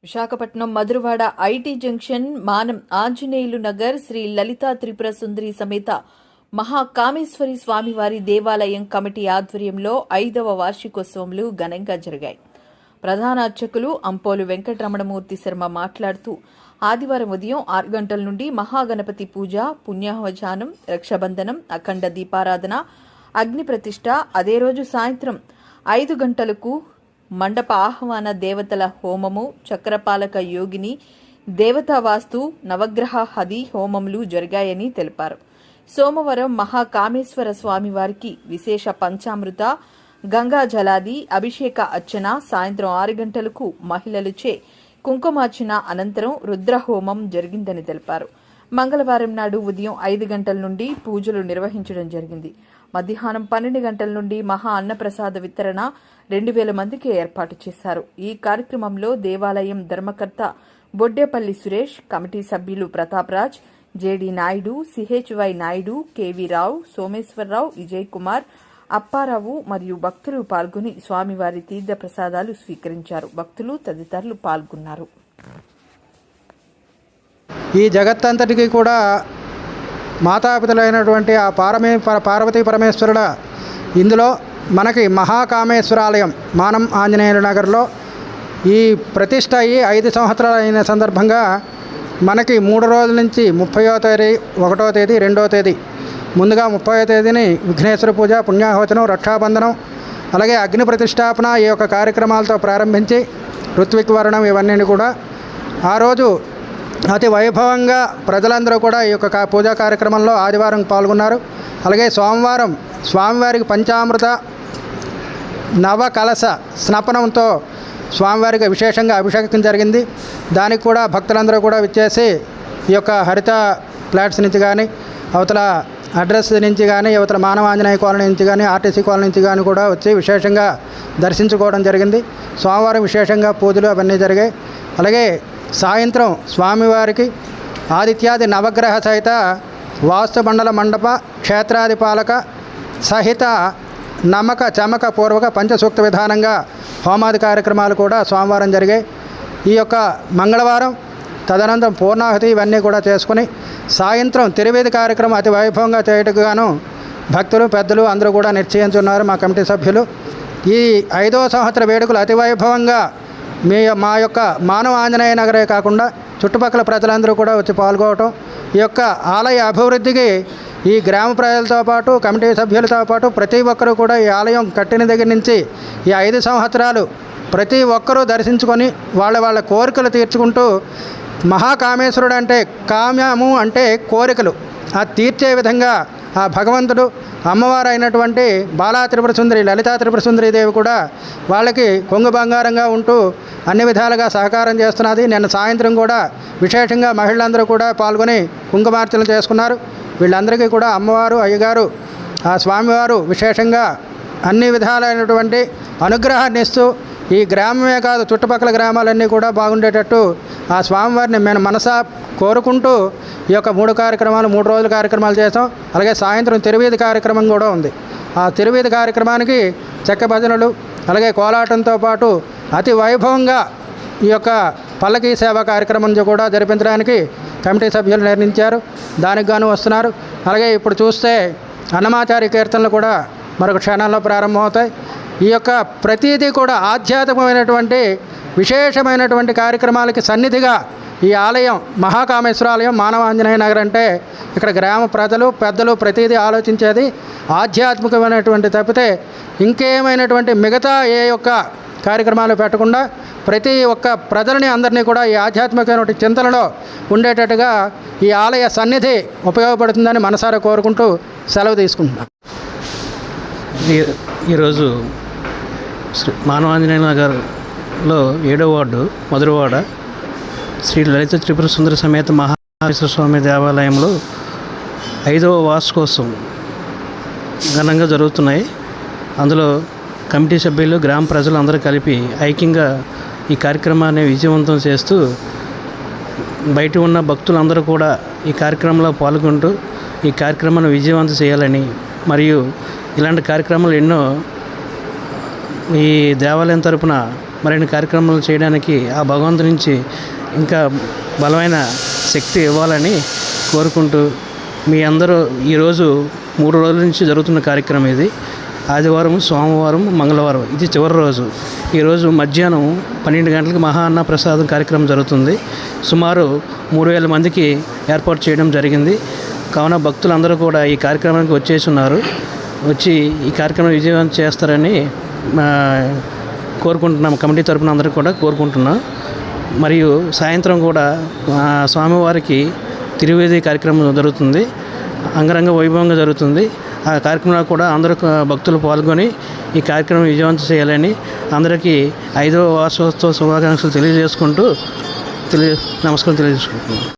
Visakhapatnam Madhurawada IT junction మానం ఆంజనేయులు నగర్ శ్రీ లలితా త్రిపుర సుందరి సమేత మహాకామేశ్వరి స్వామివారి దేవాలయం కమిటీ ఆధ్వర్యంలో 5వ వార్షికోత్సవంలు ఘనంగా జరిగాయి. ప్రధాన అర్చకులు అంపోలు వెంకటరమణమూర్తి శర్మ మాట్లాడుతూ ఆదివారం ఉదయం 6 గంటల నుండి మహాగణపతి పూజ, పుణ్యాహవచానం, రక్షాబంధనం, అఖండ దీపారాధన, అగ్ని ప్రతిష్ఠ, అదే రోజు సాయంత్రం 5 గంటలకు మండప ఆహ్వాన దేవతల హోమము, చక్రపాలక యోగిని దేవతా వాస్తు, నవగ్రహ హది హోమములు జరిగాయని తెలిపారు. సోమవారం మహాకామేశ్వర స్వామివారికి విశేష పంచామృత గంగా జలాది అభిషేక అర్చన, సాయంత్రం 6 గంటలకు మహిళలచే కుంకుమార్చన అనంతరం రుద్రహోమం జరిగిందని తెలిపారు. మంగళవారం నాడు ఉదయం 5 గంటల నుండి పూజలు నిర్వహించడం జరిగింది. మధ్యాహ్నం 12 గంటల నుండి మహా అన్నప్రసాద వితరణ 2000 మందికి ఏర్పాటు చేశారు. ఈ కార్యక్రమంలో దేవాలయం ధర్మకర్త బొడ్డేపల్లి సురేష్, కమిటీ సభ్యులు ప్రతాప్ రాజ్, జేడి నాయుడు, సిహెచ్వై నాయుడు, కేవీ రావు, సోమేశ్వరరావు, విజయ్ కుమార్, అప్పారావు మరియు భక్తులు పాల్గొని స్వామివారి తీర్థ ప్రసాదాలు స్వీకరించారు. భక్తులు తదితరులు పాల్గొన్నారు. ఈ జగత్తంతటికి కూడా మాతాపితలైనటువంటి ఆ పార్వతీ పరమేశ్వరుల ఇందులో మనకి మహాకామేశ్వరాలయం మానం ఆంజనేయుల నగర్లో ఈ ప్రతిష్ట అయ్యి 5 సంవత్సరాలు అయిన సందర్భంగా మనకి 3 రోజుల నుంచి 30వ తేదీ, 1వ తేదీ, 2వ తేదీ, ముందుగా 30వ తేదీని విఘ్నేశ్వర పూజ, పుణ్యాహవచనం, రక్షాబంధనం, అలాగే అగ్ని ప్రతిష్టాపన ఈ యొక్క కార్యక్రమాలతో ప్రారంభించి ఋత్విక్ వర్ణం ఇవన్నీ కూడా ఆ రోజు అతి వైభవంగా ప్రజలందరూ కూడా ఈ యొక్క పూజా కార్యక్రమంలో ఆదివారం పాల్గొన్నారు. అలాగే సోమవారం స్వామివారికి పంచామృత నవ కలశ స్నపనంతో స్వామివారికి విశేషంగా అభిషేకం జరిగింది. దానికి కూడా భక్తులందరూ కూడా విచ్చేసి ఈ యొక్క హరిత ఫ్లాట్స్ నుంచి కానీ, అవతల అడ్రస్ నుంచి కానీ, అవతల మానవ ఆంజనేయ కాలనీ నుంచి కానీ, ఆర్టీసీ కాలనీ నుంచి కానీ కూడా వచ్చి విశేషంగా దర్శించుకోవడం జరిగింది. సోమవారం విశేషంగా పూజలు అవన్నీ జరిగాయి. అలాగే సాయంత్రం స్వామివారికి ఆదిత్యాది నవగ్రహ సహిత వాస్తుమండల మండప క్షేత్రాధిపాలక సహిత నమ్మక చమక పూర్వక పంచసూక్త విధానంగా హోమాది కార్యక్రమాలు కూడా సోమవారం జరిగాయి. ఈ యొక్క మంగళవారం తదనంతరం పూర్ణాహుతి ఇవన్నీ కూడా చేసుకుని సాయంత్రం తిరువేది కార్యక్రమం అతి వైభవంగా చేయటకు గాను భక్తులు పెద్దలు అందరూ కూడా నిశ్చయించున్నారు. మా కమిటీ సభ్యులు ఈ 5వ సంవత్సర వేడుకలు అతి వైభవంగా మా యొక్క మానవ ఆంజనేయ నగరే కాకుండా చుట్టుపక్కల ప్రజలందరూ కూడా వచ్చి పాల్గొనటం, ఈ యొక్క ఆలయ అభివృద్ధికి ఈ గ్రామ ప్రజలతో పాటు కమిటీ సభ్యులతో పాటు ప్రతి ఒక్కరూ కూడా ఈ ఆలయం కట్టిన దగ్గర నుంచి ఈ 5 సంవత్సరాలు ప్రతి ఒక్కరూ దర్శించుకొని వాళ్ళ కోరికలు తీర్చుకుంటూ, మహాకామేశ్వరుడు అంటే కామ్యము అంటే కోరికలు ఆ తీర్చే విధంగా ఆ భగవంతుడు అమ్మవారు అయినటువంటి బాలా త్రిపుర సుందరి లలితా త్రిపుర సుందరి దేవి కూడా వాళ్ళకి కొంగు బంగారంగా ఉంటూ అన్ని విధాలుగా సహకారం చేస్తున్నది. నిన్న సాయంత్రం కూడా విశేషంగా మహిళలందరూ కూడా పాల్గొని కుంకుమార్చన చేసుకున్నారు. వీళ్ళందరికీ కూడా అమ్మవారు, అయ్యగారు, ఆ స్వామివారు విశేషంగా అన్ని విధాలైనటువంటి అనుగ్రహాన్ని ఇస్తూ ఈ గ్రామమే కాదు చుట్టుపక్కల గ్రామాలన్నీ కూడా బాగుండేటట్టు ఆ స్వామివారిని మేము మనసా కోరుకుంటూ ఈ యొక్క 3 రోజుల కార్యక్రమాలు చేసాం. అలాగే సాయంత్రం తిరువీధి కార్యక్రమం కూడా ఉంది. ఆ తిరువీధి కార్యక్రమానికి చెక్క భజనలు అలాగే కోలాటంతో పాటు అతి వైభవంగా ఈ యొక్క పల్లకీ సేవా కార్యక్రమం కూడా జరిపించడానికి కమిటీ సభ్యులు నిర్ణయించారు. దానికి గాను వస్తున్నారు. అలాగే ఇప్పుడు చూస్తే అన్నమాచార్య కీర్తనలు కూడా మరొక క్షణాల్లో ప్రారంభమవుతాయి. ఈ యొక్క ప్రతీదీ కూడా ఆధ్యాత్మికమైనటువంటి విశేషమైనటువంటి కార్యక్రమాలకి సన్నిధిగా ఈ ఆలయం మహాకామేశ్వరాలయం మానవ ఆంజనేయ నగర్ అంటే ఇక్కడ గ్రామ ప్రజలు పెద్దలు ప్రతీదీ ఆలోచించేది ఆధ్యాత్మికమైనటువంటి తప్పితే ఇంకేమైనటువంటి మిగతా ఏ యొక్క కార్యక్రమాలు పెట్టకుండా ప్రతి ఒక్క ప్రజలని అందరినీ కూడా ఈ ఆధ్యాత్మికమైన చింతనలో ఉండేటట్టుగా ఈ ఆలయ సన్నిధి ఉపయోగపడుతుందని మనసారా కోరుకుంటూ సెలవు తీసుకుంటున్నాను. ఈరోజు మానవ ఆంజనేయ నగర్లో 7వ వార్డు మధురవాడ శ్రీ లలిత త్రిపుర సుందరి సమేత మహాకామేశ్వర స్వామి దేవాలయంలో 5వ వార్షికోత్సవం ఘనంగా జరుగుతున్నాయి. అందులో కమిటీ సభ్యులు గ్రామ ప్రజలు అందరూ కలిపి ఐక్యంగా ఈ కార్యక్రమాన్ని విజయవంతం చేస్తూ బయట ఉన్న భక్తులందరూ కూడా ఈ కార్యక్రమంలో పాల్గొంటూ ఈ కార్యక్రమాన్ని విజయవంతం చేయాలని, మరియు ఇలాంటి కార్యక్రమాలు ఎన్నో ఈ దేవాలయం తరపున మరిన్ని కార్యక్రమాలు చేయడానికి ఆ భగవంతుడి నుంచి ఇంకా బలమైన శక్తి ఇవ్వాలని కోరుకుంటూ మీ అందరూ ఈరోజు 3 రోజుల నుంచి జరుగుతున్న కార్యక్రమం ఇది. ఆదివారం, సోమవారం, మంగళవారం ఇది చివరి రోజు. ఈరోజు మధ్యాహ్నం 12 గంటలకు మహా అన్న ప్రసాదం కార్యక్రమం జరుగుతుంది. సుమారు 3000 మందికి ఏర్పాటు చేయడం జరిగింది. కావున భక్తులందరూ కూడా ఈ కార్యక్రమానికి వచ్చేసి ఉన్నారు. వచ్చి ఈ కార్యక్రమం విజయవంతం చేస్తారని కోరుకుంటున్నాం. కమిటీ తరపున అందరూ కూడా కోరుకుంటున్నాం. మరియు సాయంత్రం కూడా స్వామివారికి తిరువేది కార్యక్రమం జరుగుతుంది. అంగరంగ వైభవంగా జరుగుతుంది. ఆ కార్యక్రమంలో కూడా అందరూ భక్తులు పాల్గొని ఈ కార్యక్రమం విజయవంతం చేయాలని అందరికీ 5వ వార్షికోత్సవ శుభాకాంక్షలు తెలియజేసుకుంటూ నమస్కారం తెలియజేసుకుంటున్నాను.